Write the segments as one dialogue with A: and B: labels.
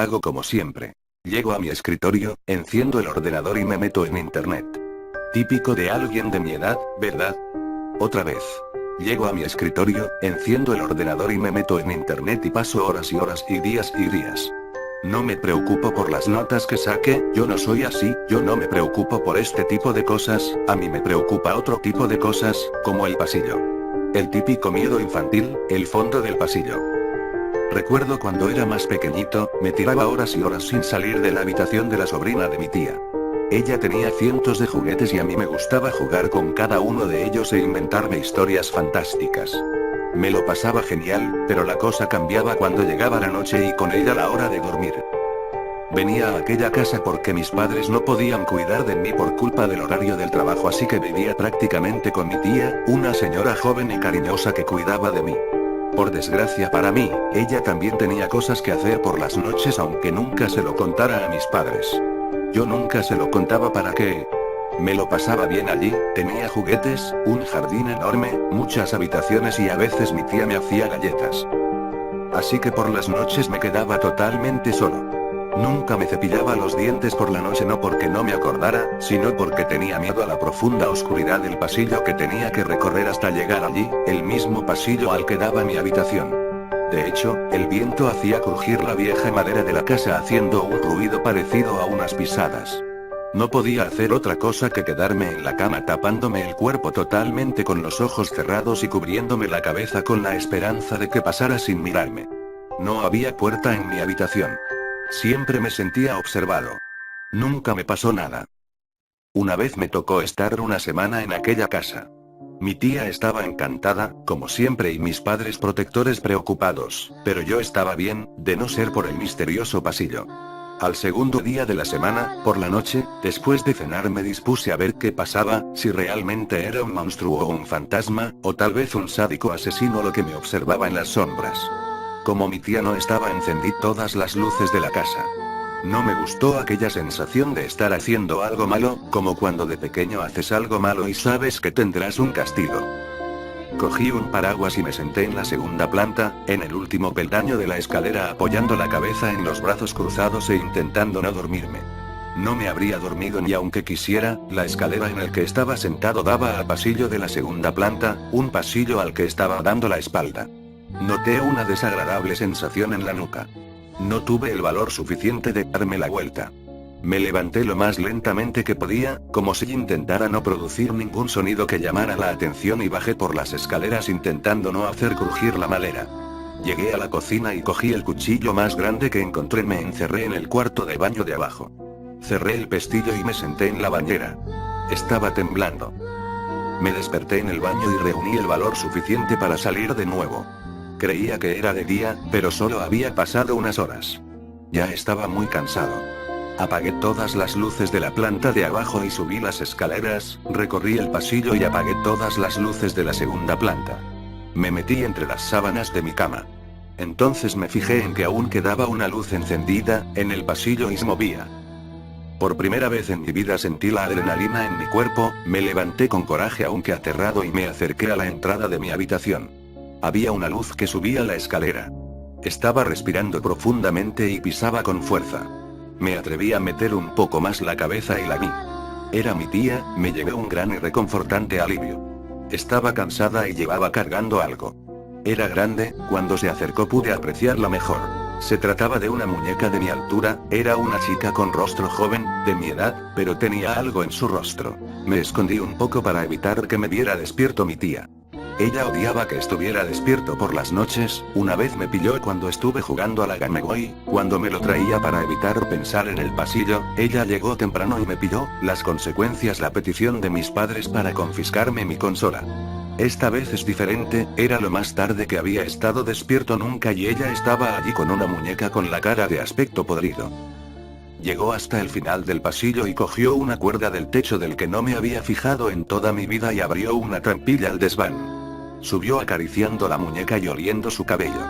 A: Hago como siempre. Llego a mi escritorio, enciendo el ordenador y me meto en internet. Típico de alguien de mi edad, ¿verdad? Otra vez. Llego a mi escritorio, enciendo el ordenador y me meto en internet y paso horas y horas y días y días. No me preocupo por las notas que saque, yo no soy así, yo no me preocupo por este tipo de cosas, a mí me preocupa otro tipo de cosas, como el pasillo. El típico miedo infantil, el fondo del pasillo. Recuerdo cuando era más pequeñito, me tiraba horas y horas sin salir de la habitación de la sobrina de mi tía. Ella tenía cientos de juguetes y a mí me gustaba jugar con cada uno de ellos e inventarme historias fantásticas. Me lo pasaba genial, pero la cosa cambiaba cuando llegaba la noche y con ella la hora de dormir. Venía a aquella casa porque mis padres no podían cuidar de mí por culpa del horario del trabajo, así que vivía prácticamente con mi tía, una señora joven y cariñosa que cuidaba de mí. Por desgracia para mí, ella también tenía cosas que hacer por las noches, aunque nunca se lo contara a mis padres. Yo nunca se lo contaba para que me lo pasaba bien allí, tenía juguetes, un jardín enorme, muchas habitaciones y a veces mi tía me hacía galletas. Así que por las noches me quedaba totalmente solo. Nunca me cepillaba los dientes por la noche, no porque no me acordara, sino porque tenía miedo a la profunda oscuridad del pasillo que tenía que recorrer hasta llegar allí, el mismo pasillo al que daba mi habitación. De hecho, el viento hacía crujir la vieja madera de la casa haciendo un ruido parecido a unas pisadas. No podía hacer otra cosa que quedarme en la cama tapándome el cuerpo totalmente con los ojos cerrados y cubriéndome la cabeza con la esperanza de que pasara sin mirarme. No había puerta en mi habitación. Siempre me sentía observado. Nunca me pasó nada. Una vez me tocó estar una semana en aquella casa. Mi tía estaba encantada, como siempre, y mis padres protectores preocupados, pero yo estaba bien, de no ser por el misterioso pasillo. Al segundo día de la semana, por la noche, después de cenar me dispuse a ver qué pasaba, si realmente era un monstruo o un fantasma, o tal vez un sádico asesino lo que me observaba en las sombras. Como mi tía no estaba, encendí todas las luces de la casa. No me gustó aquella sensación de estar haciendo algo malo, como cuando de pequeño haces algo malo y sabes que tendrás un castigo. Cogí un paraguas y me senté en la segunda planta, en el último peldaño de la escalera, apoyando la cabeza en los brazos cruzados e intentando no dormirme. No me habría dormido ni aunque quisiera, la escalera en el que estaba sentado daba al pasillo de la segunda planta, un pasillo al que estaba dando la espalda. Noté una desagradable sensación en la nuca. No tuve el valor suficiente de darme la vuelta. Me levanté lo más lentamente que podía, como si intentara no producir ningún sonido que llamara la atención, y bajé por las escaleras intentando no hacer crujir la madera. Llegué a la cocina y cogí el cuchillo más grande que encontré. Me encerré en el cuarto de baño de abajo. Cerré el pestillo y me senté en la bañera. Estaba temblando. Me desperté en el baño y reuní el valor suficiente para salir de nuevo. Creía que era de día, pero solo había pasado unas horas. Ya estaba muy cansado. Apagué todas las luces de la planta de abajo y subí las escaleras, recorrí el pasillo y apagué todas las luces de la segunda planta. Me metí entre las sábanas de mi cama. Entonces me fijé en que aún quedaba una luz encendida en el pasillo y se movía. Por primera vez en mi vida sentí la adrenalina en mi cuerpo, me levanté con coraje aunque aterrado y me acerqué a la entrada de mi habitación. Había una luz que subía la escalera. Estaba respirando profundamente y pisaba con fuerza. Me atreví a meter un poco más la cabeza y la vi. Era mi tía, me llevé un gran y reconfortante alivio. Estaba cansada y llevaba cargando algo. Era grande, cuando se acercó pude apreciarla mejor. Se trataba de una muñeca de mi altura, era una chica con rostro joven, de mi edad, pero tenía algo en su rostro. Me escondí un poco para evitar que me viera despierto mi tía. Ella odiaba que estuviera despierto por las noches. Una vez me pilló cuando estuve jugando a la Game Boy, cuando me lo traía para evitar pensar en el pasillo. Ella llegó temprano y me pilló. Las consecuencias: la petición de mis padres para confiscarme mi consola. Esta vez es diferente, era lo más tarde que había estado despierto nunca y ella estaba allí con una muñeca con la cara de aspecto podrido. Llegó hasta el final del pasillo y cogió una cuerda del techo del que no me había fijado en toda mi vida y abrió una trampilla al desván. Subió acariciando la muñeca y oliendo su cabello.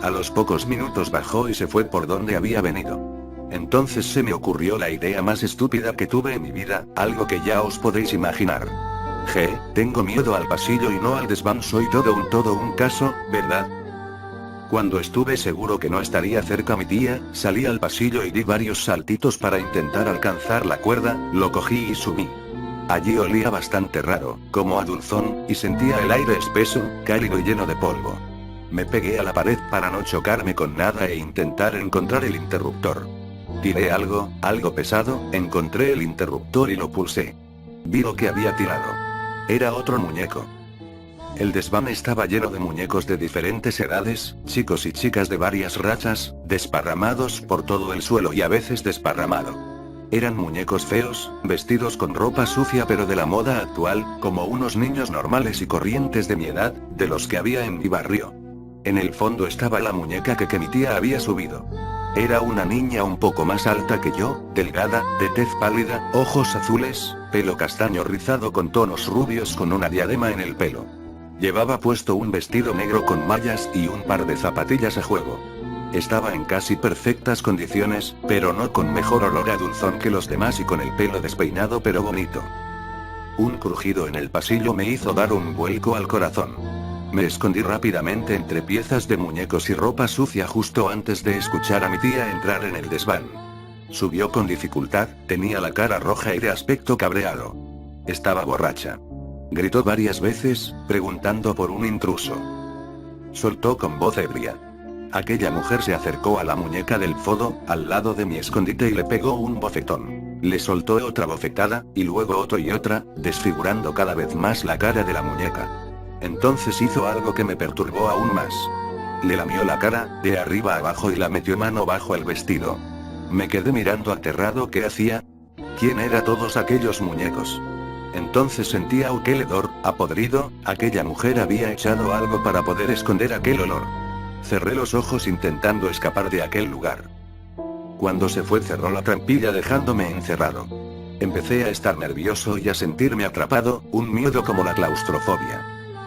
A: A los pocos minutos bajó y se fue por donde había venido. Entonces se me ocurrió la idea más estúpida que tuve en mi vida, algo que ya os podéis imaginar. Tengo miedo al pasillo y no al desván, soy todo un caso, ¿verdad? Cuando estuve seguro que no estaría cerca mi tía, salí al pasillo y di varios saltitos para intentar alcanzar la cuerda, lo cogí y subí. Allí olía bastante raro, como a dulzón, y sentía el aire espeso, cálido y lleno de polvo. Me pegué a la pared para no chocarme con nada e intentar encontrar el interruptor. Tiré algo pesado, encontré el interruptor y lo pulsé. Vi lo que había tirado. Era otro muñeco. El desván estaba lleno de muñecos de diferentes edades, chicos y chicas de varias razas, desparramados por todo el suelo y a veces desparramado. Eran muñecos feos, vestidos con ropa sucia pero de la moda actual, como unos niños normales y corrientes de mi edad, de los que había en mi barrio. En el fondo estaba la muñeca que mi tía había subido. Era una niña un poco más alta que yo, delgada, de tez pálida, ojos azules, pelo castaño rizado con tonos rubios con una diadema en el pelo. Llevaba puesto un vestido negro con mallas y un par de zapatillas a juego. Estaba en casi perfectas condiciones, pero no con mejor olor a dulzón que los demás y con el pelo despeinado pero bonito. Un crujido en el pasillo me hizo dar un vuelco al corazón. Me escondí rápidamente entre piezas de muñecos y ropa sucia justo antes de escuchar a mi tía entrar en el desván. Subió con dificultad, tenía la cara roja y de aspecto cabreado. Estaba borracha. Gritó varias veces, preguntando por un intruso. Soltó con voz ebria. Aquella mujer se acercó a la muñeca del fodo, al lado de mi escondite y le pegó un bofetón. Le soltó otra bofetada, y luego otro y otra, desfigurando cada vez más la cara de la muñeca. Entonces hizo algo que me perturbó aún más. Le lamió la cara, de arriba a abajo y la metió mano bajo el vestido. Me quedé mirando aterrado qué hacía. ¿Quién eran todos aquellos muñecos? Entonces sentía aquel hedor, a podrido, aquella mujer había echado algo para poder esconder aquel olor. Cerré los ojos intentando escapar de aquel lugar. Cuando se fue cerró la trampilla dejándome encerrado. Empecé a estar nervioso y a sentirme atrapado, un miedo como la claustrofobia.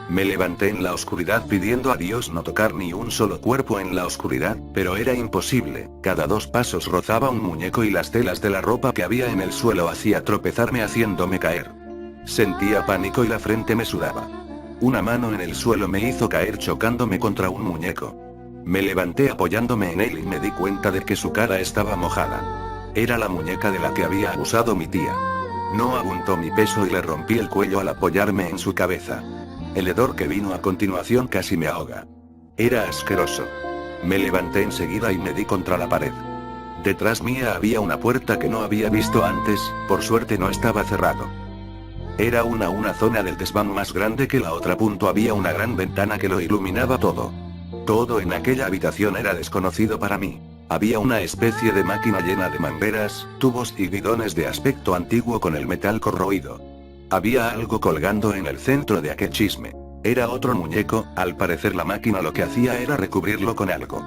A: Me levanté en la oscuridad pidiendo a Dios no tocar ni un solo cuerpo en la oscuridad, pero era imposible, cada 2 pasos rozaba un muñeco y las telas de la ropa que había en el suelo hacía tropezarme haciéndome caer. Sentía pánico y la frente me sudaba. Una mano en el suelo me hizo caer chocándome contra un muñeco. Me levanté apoyándome en él y me di cuenta de que su cara estaba mojada. Era la muñeca de la que había abusado mi tía. No aguantó mi peso y le rompí el cuello al apoyarme en su cabeza. El hedor que vino a continuación casi me ahoga. Era asqueroso. Me levanté enseguida y me di contra la pared. Detrás mía había una puerta que no había visto antes, por suerte no estaba cerrado. Era una zona del desván más grande que la otra. Había una gran ventana que lo iluminaba todo. Todo en aquella habitación era desconocido para mí. Había una especie de máquina llena de mangueras, tubos y bidones de aspecto antiguo con el metal corroído. Había algo colgando en el centro de aquel chisme. Era otro muñeco, al parecer la máquina lo que hacía era recubrirlo con algo.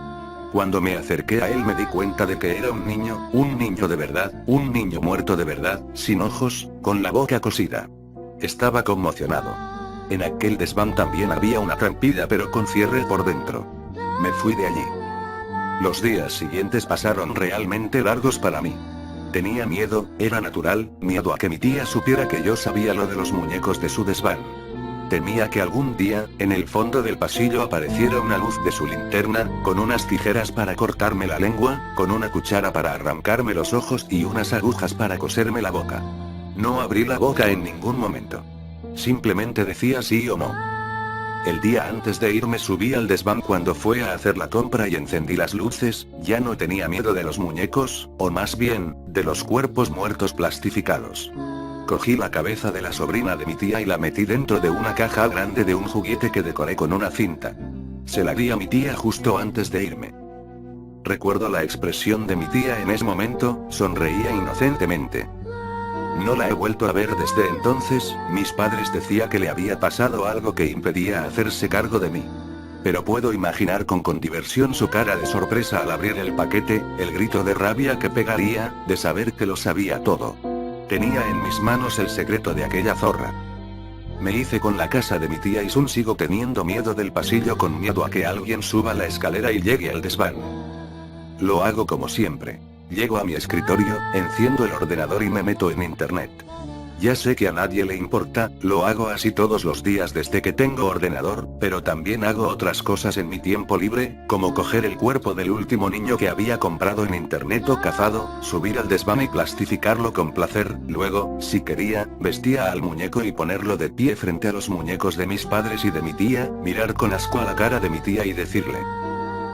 A: Cuando me acerqué a él me di cuenta de que era un niño de verdad, un niño muerto de verdad, sin ojos, con la boca cosida. Estaba conmocionado. En aquel desván también había una trampilla pero con cierre por dentro. Me fui de allí. Los días siguientes pasaron realmente largos para mí. Tenía miedo, era natural, miedo a que mi tía supiera que yo sabía lo de los muñecos de su desván. Temía que algún día, en el fondo del pasillo apareciera una luz de su linterna, con unas tijeras para cortarme la lengua, con una cuchara para arrancarme los ojos y unas agujas para coserme la boca. No abrí la boca en ningún momento. Simplemente decía sí o no. El día antes de irme subí al desván cuando fue a hacer la compra y encendí las luces, ya no tenía miedo de los muñecos, o más bien, de los cuerpos muertos plastificados. Cogí la cabeza de la sobrina de mi tía y la metí dentro de una caja grande de un juguete que decoré con una cinta. Se la di a mi tía justo antes de irme. Recuerdo la expresión de mi tía en ese momento, sonreía inocentemente. No la he vuelto a ver desde entonces. Mis padres decían que le había pasado algo que impedía hacerse cargo de mí. Pero puedo imaginar con diversión su cara de sorpresa al abrir el paquete, el grito de rabia que pegaría, de saber que lo sabía todo. Tenía en mis manos el secreto de aquella zorra. Me hice con la casa de mi tía y sigo teniendo miedo del pasillo, con miedo a que alguien suba la escalera y llegue al desván. Lo hago como siempre. Llego a mi escritorio, enciendo el ordenador y me meto en internet. Ya sé que a nadie le importa, lo hago así todos los días desde que tengo ordenador, pero también hago otras cosas en mi tiempo libre, como coger el cuerpo del último niño que había comprado en internet o cazado, subir al desván y plastificarlo con placer, luego, si quería, vestía al muñeco y ponerlo de pie frente a los muñecos de mis padres y de mi tía, mirar con asco a la cara de mi tía y decirle: